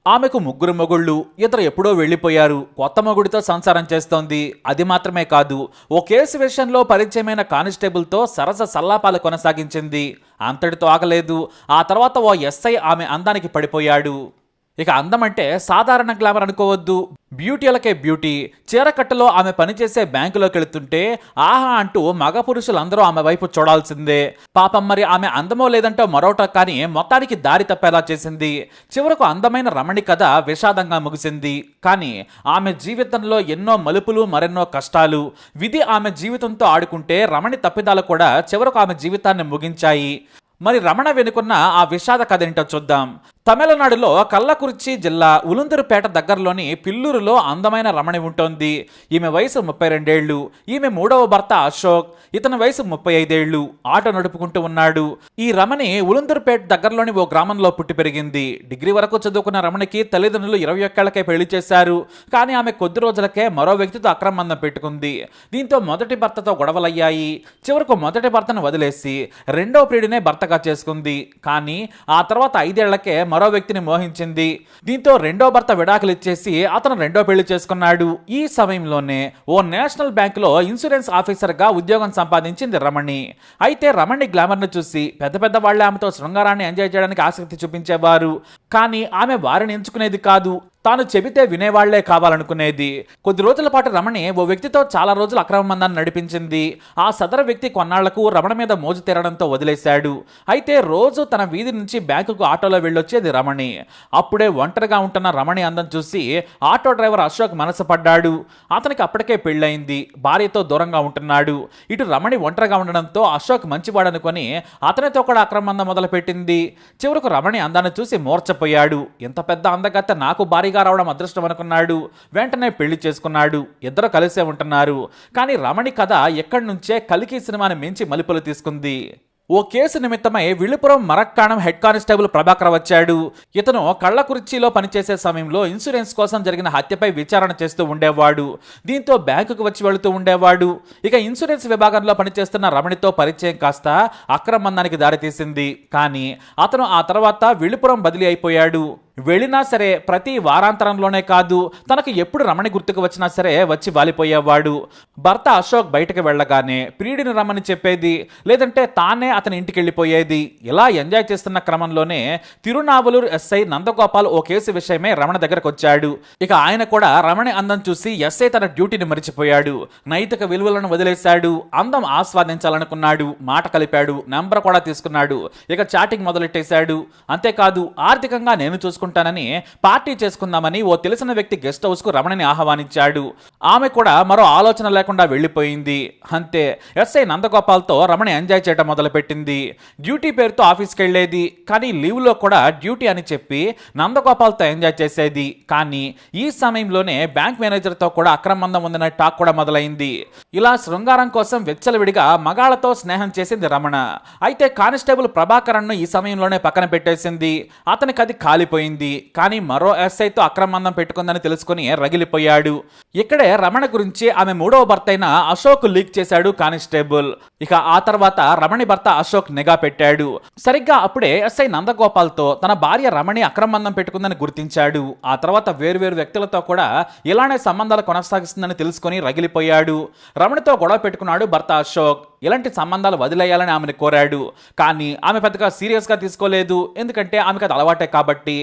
ఆమెకు ముగ్గురు మొగుళ్ళు, ఇద్దరు ఎప్పుడో వెళ్లిపోయారు. కొత్త మొగుడితో సంసారం చేస్తోంది. అది మాత్రమే కాదు, ఓ కేసు విషయంలో పరిచయమైన కానిస్టేబుల్తో సరస సల్లాపాలు కొనసాగించింది. అంతటితో ఆగలేదు. ఆ తర్వాత ఓ ఎస్ఐ ఆమె అందానికి పడిపోయాడు. ఇక అందం అంటే సాధారణ గ్లామర్ అనుకోవద్దు, బ్యూటీలకే బ్యూటీ. చీరకట్టలో ఆమె పనిచేసే బ్యాంకులోకి వెళుతుంటే ఆహా అంటూ మగ పురుషులందరూ ఆమె వైపు చూడాల్సిందే. పాపం మరి ఆమె అందమో లేదంటో మరోట కానీ మొత్తానికి దారి తప్పేలా చేసింది. చివరకు అందమైన రమణి కథ విషాదంగా ముగిసింది. కానీ ఆమె జీవితంలో ఎన్నో మలుపులు, మరెన్నో కష్టాలు. విధి ఆమె జీవితంతో ఆడుకుంటే రమణి తప్పిదాలు కూడా చివరకు ఆమె జీవితాన్ని ముగించాయి. మరి రమణ వెనుకున్న ఆ విషాద కథ ఏంటో చూద్దాం. తమిళనాడులో కల్లకురిచి జిల్లా ఉలుందరుపేట దగ్గరలోని పిల్లూరులో అందమైన రమణి ఉంటోంది. ఈమె వయసు 32 ఏళ్లు. ఈమె మూడవ భర్త అశోక్, ఇతని వయసు 35 ఏళ్లు. ఆటో నడుపుకుంటూ ఉన్నాడు. ఈ రమణి ఉలుందరుపేట దగ్గరలోని ఓ గ్రామంలో పుట్టి పెరిగింది. డిగ్రీ వరకు చదువుకున్న రమణికి తల్లిదండ్రులు 21 ఏళ్లకే పెళ్లి చేశారు. కానీ ఆమె కొద్ది రోజులకే మరో వ్యక్తితో అక్రమందం పెట్టుకుంది. దీంతో మొదటి భర్తతో గొడవలయ్యాయి. చివరకు మొదటి భర్తను వదిలేసి రెండో ప్రియుడినే భర్తగా చేసుకుంది. కానీ ఆ తర్వాత 5 ఏళ్లకే మరో వ్యక్తిని మోహించింది. దీంతో రెండో భర్త విడాకులు ఇచ్చేసి అతను రెండో పెళ్లి చేసుకున్నాడు. ఈ సమయంలోనే ఓ నేషనల్ బ్యాంకులో ఇన్సూరెన్స్ ఆఫీసర్గా ఉద్యోగం సంపాదించింది రమణి. అయితే రమణి గ్లామర్ను చూసి పెద్ద పెద్ద వాళ్ళే ఆమెతో శృంగారాన్ని ఎంజాయ్ చేయడానికి ఆసక్తి చూపించేవారు. కానీ ఆమె వారిని ఎంచుకునేది కాదు, తాను చెబితే వినేవాళ్లే కావాలనుకునేది. కొద్ది రోజుల పాటు రమణి ఓ వ్యక్తితో చాలా రోజులు అక్రమ బంధాన్ని నడిపించింది. ఆ సదరు వ్యక్తి కొన్నాళ్లకు రమణ మీద మోజు తీరడంతో వదిలేశాడు. అయితే రోజు తన వీధి నుంచి బ్యాంకుకు ఆటోలో వెళ్ళొచ్చేది రమణి. అప్పుడే ఒంటరిగా ఉంటున్న రమణి అందం చూసి ఆటో డ్రైవర్ అశోక్ మనసు పడ్డాడు. అతనికి అప్పటికే పెళ్ళయింది, భార్యతో దూరంగా ఉంటున్నాడు. ఇటు రమణి ఒంటరిగా ఉండడంతో అశోక్ మంచివాడనుకొని అతనితో కూడా అక్రమ బంధం మొదలుపెట్టింది. చివరకు రమణి అందాన్ని చూసి మూర్చపోయాడు. ఎంత పెద్ద అందగత్తె నాకు భార్య రావడం అదృష్టం అనుకున్నాడు. వెంటనే పెళ్లి చేసుకున్నాడు. ఇద్దరు కలిసే ఉంటున్నారు. కానీ రమణి కథ ఎక్కడి నుంచే కల్కి సినిమాని మించి మలుపులు తీసుకుంది. ఓ కేసు నిమిత్తమై విழுப்புరం మరక్కాణం హెడ్ కానిస్టేబుల్ ప్రభాకర్ వచ్చాడు. ఇతను కళ్ళకురిచిలో పనిచేసే సమయంలో ఇన్సూరెన్స్ కోసం జరిగిన హత్యపై విచారణ చేస్తూ ఉండేవాడు. దీంతో బ్యాంకుకు వచ్చి వెళుతూ ఉండేవాడు. ఇక ఇన్సూరెన్స్ విభాగంలో పనిచేస్తున్న రమణితో పరిచయం కాస్త అక్రమందానికి దారితీసింది. కానీ అతను ఆ తర్వాత విழுப்புరం బదిలీ అయిపోయాడు. వెళ్ళినా సరే ప్రతి వారాంతరంలోనే కాదు, తనకు ఎప్పుడు రమణి గుర్తుకు వచ్చినా సరే వచ్చి వాలిపోయేవాడు. భర్త అశోక్ బయటకు వెళ్ళగానే ప్రియుడిని రమ్మని చెప్పేది, లేదంటే తానే అతని ఇంటికి వెళ్ళిపోయేది. ఇలా ఎంజాయ్ చేస్తున్న క్రమంలోనే తిరునావలూరు ఎస్ఐ నందగోపాల్ ఓ కేసు విషయమే రమణ దగ్గరకు వచ్చాడు. ఇక ఆయన కూడా రమణి అందం చూసి ఎస్ఐ తన డ్యూటీని మరిచిపోయాడు. నైతిక విలువలను వదిలేశాడు. అందం ఆస్వాదించాలనుకున్నాడు. మాట కలిపాడు. నెంబర్ కూడా తీసుకున్నాడు. ఇక చాటింగ్ మొదలెట్టేశాడు. అంతేకాదు ఆర్థికంగా నేను చూసుకుంటానని పార్టీ చేసుకుందామని ఓ తెలిసిన వ్యక్తి గెస్ట్ హౌస్ కు రమణిని ఆహ్వానించాడు. ఆమె కూడా మరో ఆలోచన లేకుండా వెళ్లిపోయింది. అంతే, ఎస్ఐ నందగోపాల్తో రమణి ఎంజాయ్ చేయడం మొదలుపెట్టింది. డ్యూటీ పేరుతో ఆఫీస్కి వెళ్లేది. కానీ లీవ్ లో కూడా డ్యూటీ అని చెప్పి నందగోపాల్తో ఎంజాయ్ చేసేది. కానీ ఈ సమయంలోనే బ్యాంక్ మేనేజర్తో కూడా అక్రమందం ఉందన్న టాక్ కూడా మొదలైంది. ఇలా శృంగారం కోసం వెచ్చలవిడిగా మగాళ్లతో స్నేహం చేసింది రమణ. అయితే కానిస్టేబుల్ ప్రభాకరన్ ను ఈ సమయంలోనే పక్కన పెట్టేసింది. అతనికి అది కాలిపోయింది. కానీ మరో ఎస్ఐతో అక్రమందం పెట్టుకుందని తెలుసుకుని రగిలిపోయాడు. ఇక్కడే రమణ గురించి ఆమె మూడవ భర్త అయిన అశోక్ లీక్ చేశాడు కానిస్టేబుల్. ఇక ఆ తర్వాత రమణి భర్త అశోక్ నిఘా పెట్టాడు. సరిగ్గా అప్పుడే ఎస్ఐ నందగోపాల్తో తన భార్య రమణి అక్రమందం పెట్టుకుందని గుర్తించాడు. ఆ తర్వాత వేరువేరు వ్యక్తులతో కూడా ఇలానే సంబంధాలు కొనసాగిస్తుందని తెలుసుకుని రగిలిపోయాడు. రమణితో గొడవ పెట్టుకున్నాడు భర్త అశోక్. ఇలాంటి సంబంధాలు వదిలేయాలని ఆమెను కోరాడు. కానీ ఆమె పెద్దగా సీరియస్గా తీసుకోలేదు. ఎందుకంటే ఆమెకు అది అలవాటే కాబట్టి.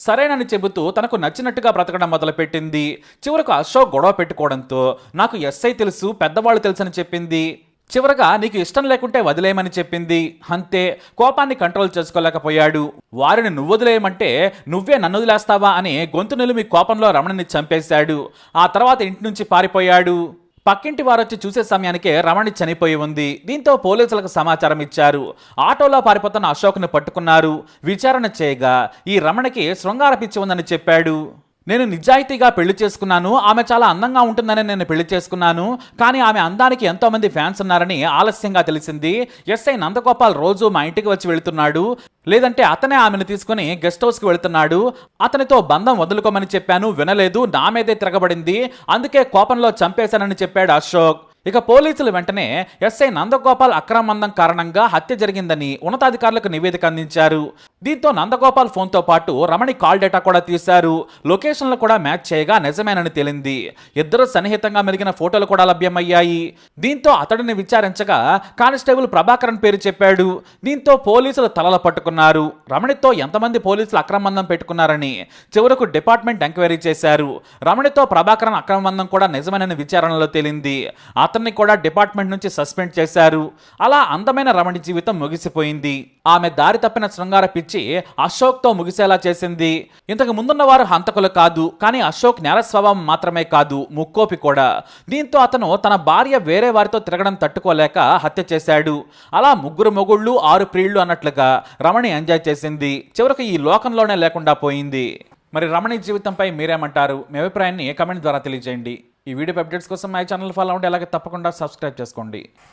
సరేనని చెబుతూ తనకు నచ్చినట్టుగా బ్రతకడం మొదలుపెట్టింది. చివరకు అశోక్ గొడవ పెట్టుకోవడంతో నాకు ఎస్ఐ తెలుసు, పెద్దవాళ్ళు తెలుసు అని చెప్పింది. చివరగా నీకు ఇష్టం లేకుంటే వదిలేయమని చెప్పింది. అంతే, కోపాన్ని కంట్రోల్ చేసుకోలేకపోయాడు. వారిని నువ్వు వదిలేయమంటే నువ్వే నన్ను వదిలేస్తావా అని గొంతు నిలిమి కోపంలో రమణిని చంపేశాడు. ఆ తర్వాత ఇంటి నుంచి పారిపోయాడు. పక్కింటి వారొచ్చి చూసే సమయానికే రమణి చనిపోయి ఉంది. దీంతో పోలీసులకు సమాచారం ఇచ్చారు. ఆటోలో పారిపోతున్న అశోక్ను పట్టుకున్నారు. విచారణ చేయగా ఈ రమణికి శృంగార పిచ్చి ఉందని చెప్పాడు. నేను నిజాయితీగా పెళ్లి చేసుకున్నాను, ఆమె చాలా అందంగా ఉంటుందని నేను పెళ్లి చేసుకున్నాను. కానీ ఆమె అందానికి ఎంతో మంది ఫ్యాన్స్ ఉన్నారని ఆలస్యంగా తెలిసింది. ఎస్ఐ నందగోపాల్ రోజు మా ఇంటికి వచ్చి వెళుతున్నాడు, లేదంటే అతనే ఆమెను తీసుకుని గెస్ట్ హౌస్కి వెళుతున్నాడు. అతనితో బంధం వదులుకోమని చెప్పాను, వినలేదు, నా మీదే తిరగబడింది. అందుకే కోపంలో చంపేశానని చెప్పాడు అశోక్. ఇక పోలీసులు వెంటనే ఎస్ఐ నందగోపాల్ అక్రమందం కారణంగా హత్య జరిగిందని ఉన్నతాధికారులకు నివేదిక అందించారు. దీంతో నందగోపాల్ ఫోన్తో పాటు రమణి కాల్ డేటా కూడా తీశారు. లొకేషన్లు కూడా మ్యాచ్ చేయగా నిజమేనని తేలింది. ఇద్దరు సన్నిహితంగా మెలిగిన ఫోటోలు కూడా లభ్యమయ్యాయి. దీంతో అతడిని విచారించగా కానిస్టేబుల్ ప్రభాకరన్ పేరు చెప్పాడు. దీంతో పోలీసులు తలలు పట్టుకున్నారు. రమణితో ఎంతమంది పోలీసులు అక్రమందం పెట్టుకున్నారని చివరకు డిపార్ట్మెంట్ ఎంక్వైరీ చేశారు. రమణితో ప్రభాకరన్ అక్రమందం కూడా నిజమేనని విచారణలో తేలింది. అతన్ని కూడా డిపార్ట్మెంట్ నుంచి సస్పెండ్ చేశారు. అలా అందమైన రమణి జీవితం ముగిసిపోయింది. ఆమె దారి తప్పిన శృంగార పిచ్చి అశోక్తో ముగిసేలా చేసింది. ఇంతకు ముందున్న వారు హంతకులు కాదు, కానీ అశోక్ నేర స్వభావం మాత్రమే కాదు, ముక్కోపి కూడా. దీంతో అతను తన భార్య వేరే వారితో తిరగడం తట్టుకోలేక హత్య చేశాడు. అలా ముగ్గురు మొగుళ్ళు 6 ప్రియుళ్ళు అన్నట్లుగా రమణి ఎంజాయ్ చేసింది. చివరకు ఈ లోకంలోనే లేకుండా పోయింది. మరి రమణి జీవితంపై మీరేమంటారు? మీ అభిప్రాయాన్ని కమెంట్ ద్వారా తెలియజేయండి. ఈ వీడియో అప్డేట్స్ కోసం మా ఛానల్ ఫాలో అవ్వండి. అలాగే తప్పకుండా సబ్స్క్రైబ్ చేసుకోండి.